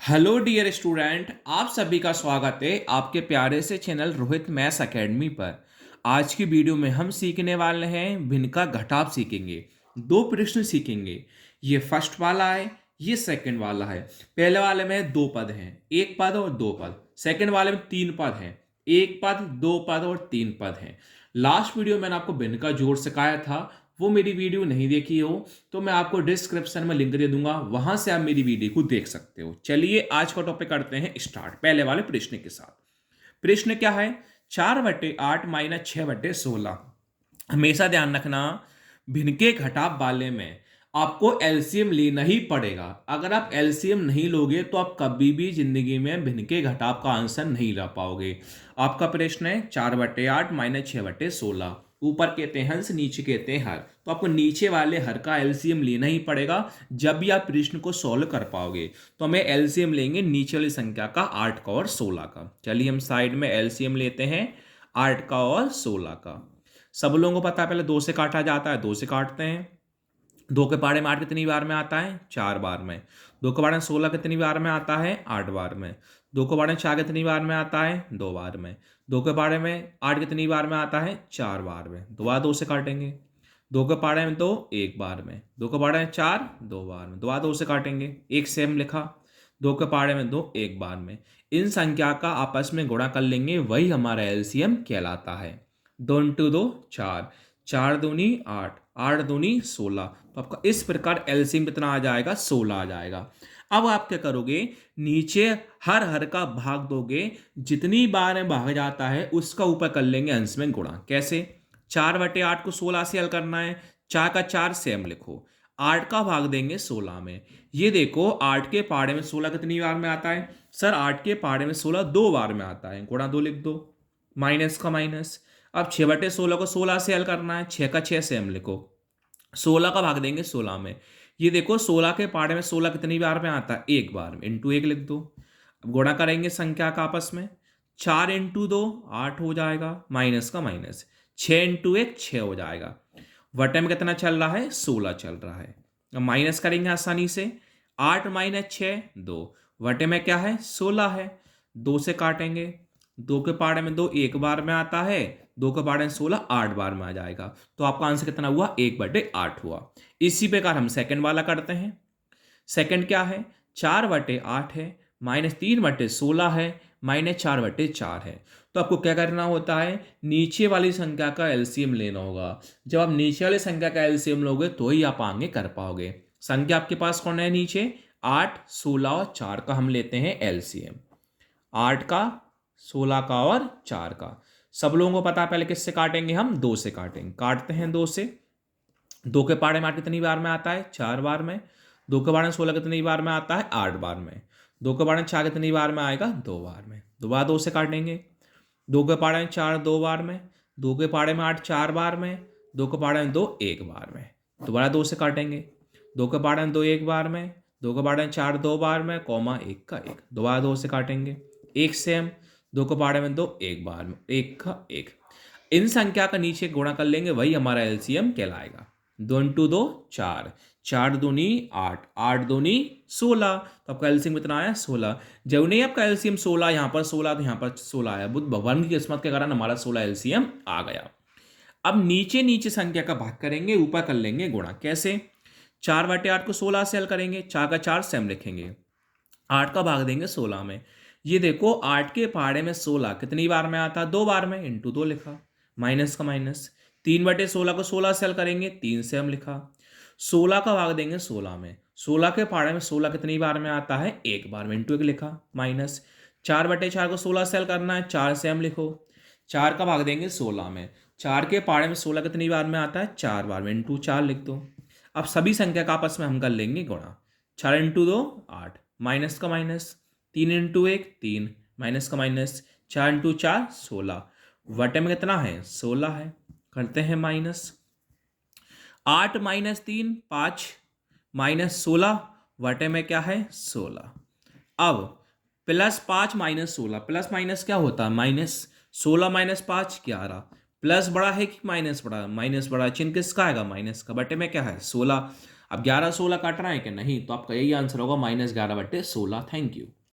Hello dear student, आप सभी का स्वागत है आपके प्यारे से चैनल रोहित मैथ्स एकेडमी पर। आज की वीडियो में हम सीखने वाले हैं भिन्न का घटाव सीखेंगे। दो प्रश्न सीखेंगे। ये फर्स्ट वाला है, ये सेकंड वाला है। पहले वाले में दो पद हैं, एक पद और दो पद। सेकंड वाले में तीन पद हैं, एक पद, दो पद और तीन पद हैं। लास्ट वीडियो मैंने आपको भिन्न का जोड़ सिखाया था, वो मेरी वीडियो नहीं देखी हो तो मैं आपको डिस्क्रिप्शन में लिंक दे दूंगा, वहां से आप मेरी वीडियो को देख सकते हो। चलिए आज का टॉपिक करते हैं स्टार्ट पहले वाले प्रश्न के साथ। प्रश्न क्या है? 4/8 माइनस 6/16। हमेशा ध्यान रखना, भिन्न के घटाव वाले में आपको एलसीएम लेना ही पड़ेगा। अगर आप एलसीएम नहीं लोगे तो आप कभी भी जिंदगी में भिन्न के घटाव का आंसर नहीं ला पाओगे। आपका प्रश्न है 4/8 माइनस 6/16। ऊपर कहते हैं हंस, नीचे कहते हैं हर, तो आपको नीचे वाले हर का एलसीएम लेना ही पड़ेगा जब भी आप प्रश्न को सॉल्व कर पाओगे। तो हमें एलसीएम लेंगे नीचे वाली संख्या का 8 का और 16 का। चलिए हम साइड में एलसीएम लेते हैं 8 का और 16 का। सब लोगों को पता है पहले 2 से काटा जाता है, 2 से काटते हैं। 2 के पारे में 8 कितनी बार में आता है? 4 बार में। 2 के पारे में 16 कितनी बार में आता है? 8 बार में। 2 के पारे में 4 कितनी बार में आता है? 2 बार में। 2 के पारे में 8 कितनी बार में आता है? 4 बार में। दोबारा 2 से काटेंगे। 2 के पारे में 2 1 बार में। 2 के पारे में 4 2 बार में। दोबारा 2 से काटेंगे, एक सेम लिखा। 2 के पारे में 2 1 बार में। इन संख्या का आपस में गुणा कर लेंगे, वही हमारा एलसीएम कहलाता है। 2 इंटू 2 4, 4 दूनी 8, 8 दूनी 16। तो आपका इस प्रकार एलसीएम कितना आ जाएगा? 16 आ जाएगा। अब आप क्या करोगे? नीचे हर हर का भाग दोगे, जितनी बार में भाग जाता है उसका ऊपर कर लेंगे अंश में गुणा। कैसे? 4/8 को 16 से हल करना है। 4 का 4 सेम लिखो। 8 का भाग देंगे 16 में। ये देखो 8 के पाड़े में 16 कितनी बार में आता है? सर 8 के पाड़े में 16 2 बार में आता है, गुणा 2 लिख दो। माइनस का माइनस। अब 6/16 को 16 से हल करना है। 6 का 6 सेम लिखो। 16 का भाग देंगे 16 में। ये देखो 16 के पाड़े में 16 कितनी बार में आता है? एक बार में। इंटू 1 लिख दो। अब गुणा करेंगे संख्या का आपस में। 4 इंटू 2 8 हो जाएगा, माइनस का माइनस। 6 इंटू 1 6 हो जाएगा। वटे में कितना चल रहा है? 16 चल रहा है। अब माइनस करेंगे आसानी से। 8 माइनस 6 2। वटे में क्या है? 16 है। 2 से काटेंगे। 2 के पाड़े में 2 1 बार में आता है। 2 के पाड़े में 16 8 बार में आ जाएगा। तो आपका आंसर कितना हुआ? 1/8 हुआ। इसी प्रकार हम सेकंड वाला करते हैं। सेकंड क्या है? 4/8 है, -3/16 है, -4/4 है। तो आपको क्या करना होता है? नीचे वाली संख्या का एलसीएम लेना होगा। जब आप नीचे वाली संख्या का एलसीएम लोगे तो ही आप आगे कर पाओगे। संख्या आपके पास कौन है नीचे? 8 16 और 4 का हम लेते हैं एलसीएम। 8 का, 16 का और 4 का। सब लोगों को पता है पहले किससे काटेंगे हम? 2 से काटेंगे। काटते हैं 2 से। 2 के पाड़े में 8 कितनी बार में आता है? 4 बार में। 2 के पाड़े में 16 कितनी बार में आता है? 8 बार में। 2 के पाड़े में 4 कितनी बार में आएगा? 2 बार में। दोबारा 2 से काटेंगे। 2 के पाड़े में 4 2 बार में। 2 के पाड़े में 8 4 बार में। 2 के पाड़े में 2 1 बार में। दोबारा 2 से काटेंगे। 2 के पाड़े में 2 1 बार में। 2 के पाड़े में 4 2 बार में, कॉमा 1 का 1। दोबारा 2 से काटेंगे। एक सेम। 2 के पाड़े में 2 1 बार में, 1 का 1। इन संख्या का नीचे गुणा कर लेंगे, वही हमारा एलसीएम कहलाएगा। 2 इंटू 2 4, 4 दूनी 8, 8 दूनी 16। तो आपका एलसीएम कितना आया? 16। जब नहीं आपका एलसीएम 16, यहाँ पर 16 तो यहाँ पर 16 आया। बुद्ध भगवान की किस्मत के कारण हमारा 16 एलसीएम आ गया। अब नीचे नीचे संख्या का भाग करेंगे, ऊपर कर लेंगे गुणा। कैसे? 4/8 को 16 से हल करेंगे। 4 का 4 सेम लिखेंगे। 8 का भाग देंगे 16 में। ये देखो 8 के पहाड़े में 16 कितनी बार में आता? 2 बार में। इंटू 2 लिखा। माइनस का माइनस। 3/16 को 16 से हल करेंगे। 3 से हम लिखा। 16 का भाग देंगे 16 में। 16 के पहाड़े में 16 कितनी बार में आता है? एक बार में। इंटू 1 लिखा। माइनस 4/4 को 16 से हल करना है। 4 से हम लिखो। 4 का भाग देंगे 16 में। 4 के पहाड़े में 16 कितनी बार में आता है? 4 बार में। इंटू 4 लिख दो। अब सभी संख्या का आपस में हम कर लेंगे गुणा। 4 इंटू 2 8, माइनस का माइनस। 3 इंटू 1 3, माइनस का माइनस। 4 इंटू 4 16। वटे में कितना है? 16 है। करते हैं माइनस। 8 minus 3 5, minus 16। वटे में क्या है? 16। अब +5 माइनस 16, प्लस माइनस क्या होता है? माइनस। 16 माइनस 5 11। प्लस बड़ा है कि माइनस बड़ा? माइनस बड़ा। चिन्ह किसका आएगा? माइनस का। बटे में क्या है? 16। अब 11 16 काटना है कि नहीं, तो आपका यही आंसर होगा -11/16। Thank you.